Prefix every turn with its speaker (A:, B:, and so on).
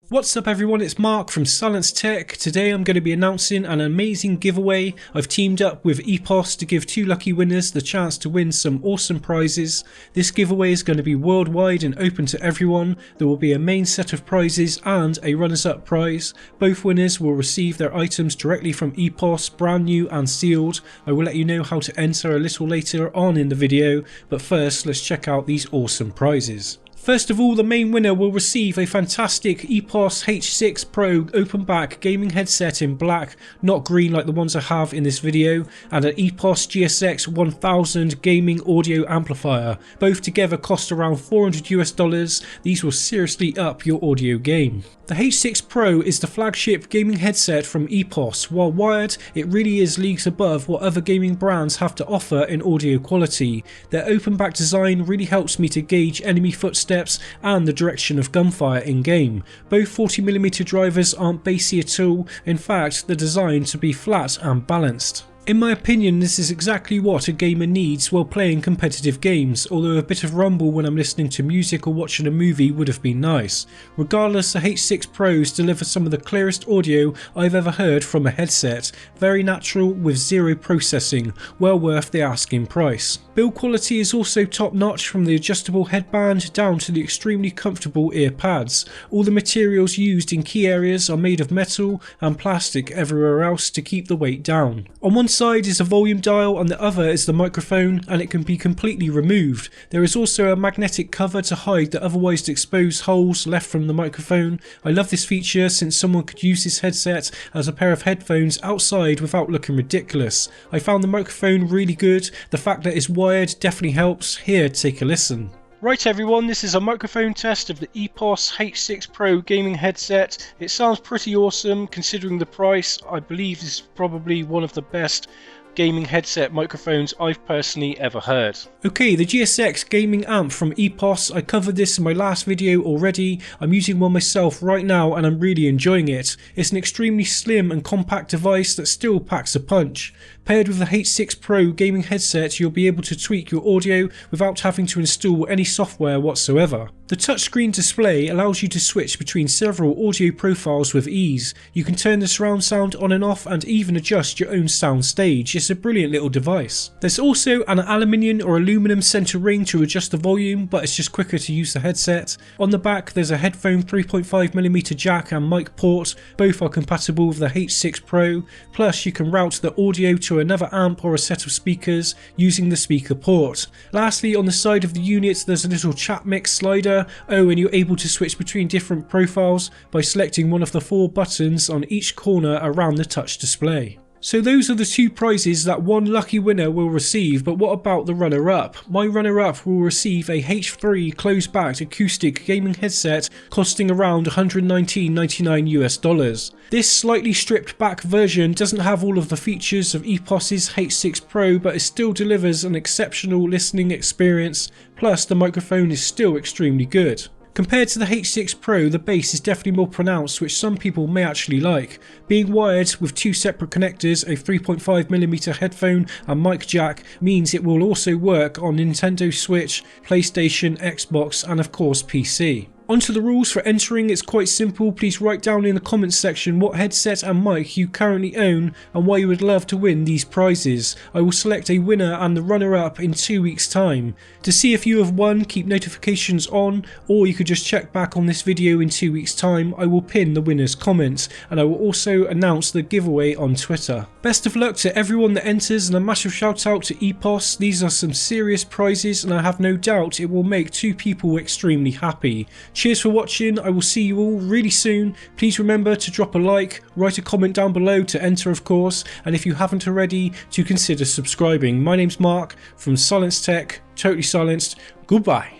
A: What's up everyone, it's Mark from Silence Tech. Today I'm going to be announcing an amazing giveaway. I've teamed up with EPOS to give 2 lucky winners the chance to win some awesome prizes. This giveaway is going to be worldwide and open to everyone. There will be a main set of prizes and a runners-up prize. Both winners will receive their items directly from EPOS, brand new and sealed. I will let you know how to enter a little later on in the video, but first let's check out these awesome prizes. First of all, the main winner will receive a fantastic EPOS H3 Pro open back gaming headset in black, not green like the ones I have in this video, and an EPOS GSX 1000 gaming audio amplifier. Both together cost around $400 US. These will seriously up your audio game. The H3 Pro is the flagship gaming headset from EPOS. While wired, it really is leagues above what other gaming brands have to offer in audio quality. Their open back design really helps me to gauge enemy footsteps and the direction of gunfire in game. Both 40mm drivers aren't bassy at all, in fact they're designed to be flat and balanced. In my opinion, this is exactly what a gamer needs while playing competitive games, although a bit of rumble when I'm listening to music or watching a movie would have been nice. Regardless, the H3 Pros deliver some of the clearest audio I've ever heard from a headset, very natural with zero processing, well worth the asking price. Build quality is also top notch, from the adjustable headband down to the extremely comfortable ear pads. All the materials used in key areas are made of metal and plastic everywhere else to keep the weight down. On one side is a volume dial and the other is the microphone, and it can be completely removed. There is also a magnetic cover to hide the otherwise exposed holes left from the microphone. I love this feature since someone could use this headset as a pair of headphones outside without looking ridiculous. I found the microphone really good. The fact that it's wired definitely helps. Here, take a listen. Right everyone, this is a microphone test of the EPOS H3 Pro gaming headset. It sounds pretty awesome considering the price. I believe this is probably one of the best gaming headset microphones I've personally ever heard. Okay, the GSX gaming amp from EPOS. I covered this in my last video already. I'm using one myself right now and I'm really enjoying it. It's an extremely slim and compact device that still packs a punch. Paired with the H3 Pro gaming headset, you'll be able to tweak your audio without having to install any software whatsoever. The touchscreen display allows you to switch between several audio profiles with ease. You can turn the surround sound on and off and even adjust your own sound stage. It's a brilliant little device. There's also an aluminium or aluminum center ring to adjust the volume, but it's just quicker to use the headset. On the back there's a headphone 3.5mm jack and mic port. Both are compatible with the H3 Pro. Plus you can route the audio to another amp or a set of speakers using the speaker port. Lastly, on the side of the unit there's a little chat mix slider. Oh, and you're able to switch between different profiles by selecting one of the 4 buttons on each corner around the touch display. So those are the 2 prizes that one lucky winner will receive, but what about the runner-up? My runner-up will receive a H3 closed-backed acoustic gaming headset costing around $119.99 US. This slightly stripped back version doesn't have all of the features of EPOS's H3 Pro, but it still delivers an exceptional listening experience, plus the microphone is still extremely good. Compared to the H3 Pro, the bass is definitely more pronounced, which some people may actually like. Being wired with 2 separate connectors, a 3.5mm headphone and mic jack, means it will also work on Nintendo Switch, PlayStation, Xbox and of course PC. Onto the rules for entering. It's quite simple. Please write down in the comments section what headset and mic you currently own and why you would love to win these prizes. I will select a winner and the runner-up in 2 weeks time. To see if you have won, keep notifications on, or you could just check back on this video in 2 weeks time. I will pin the winner's comment and I will also announce the giveaway on Twitter. Best of luck to everyone that enters, and a massive shout out to EPOS. These are some serious prizes and I have no doubt it will make 2 people extremely happy. Cheers for watching. I will see you all really soon. Please remember to drop a like, write a comment down below to enter of course, and if you haven't already, to consider subscribing. My name's Mark from Silence Tech, totally silenced. Goodbye.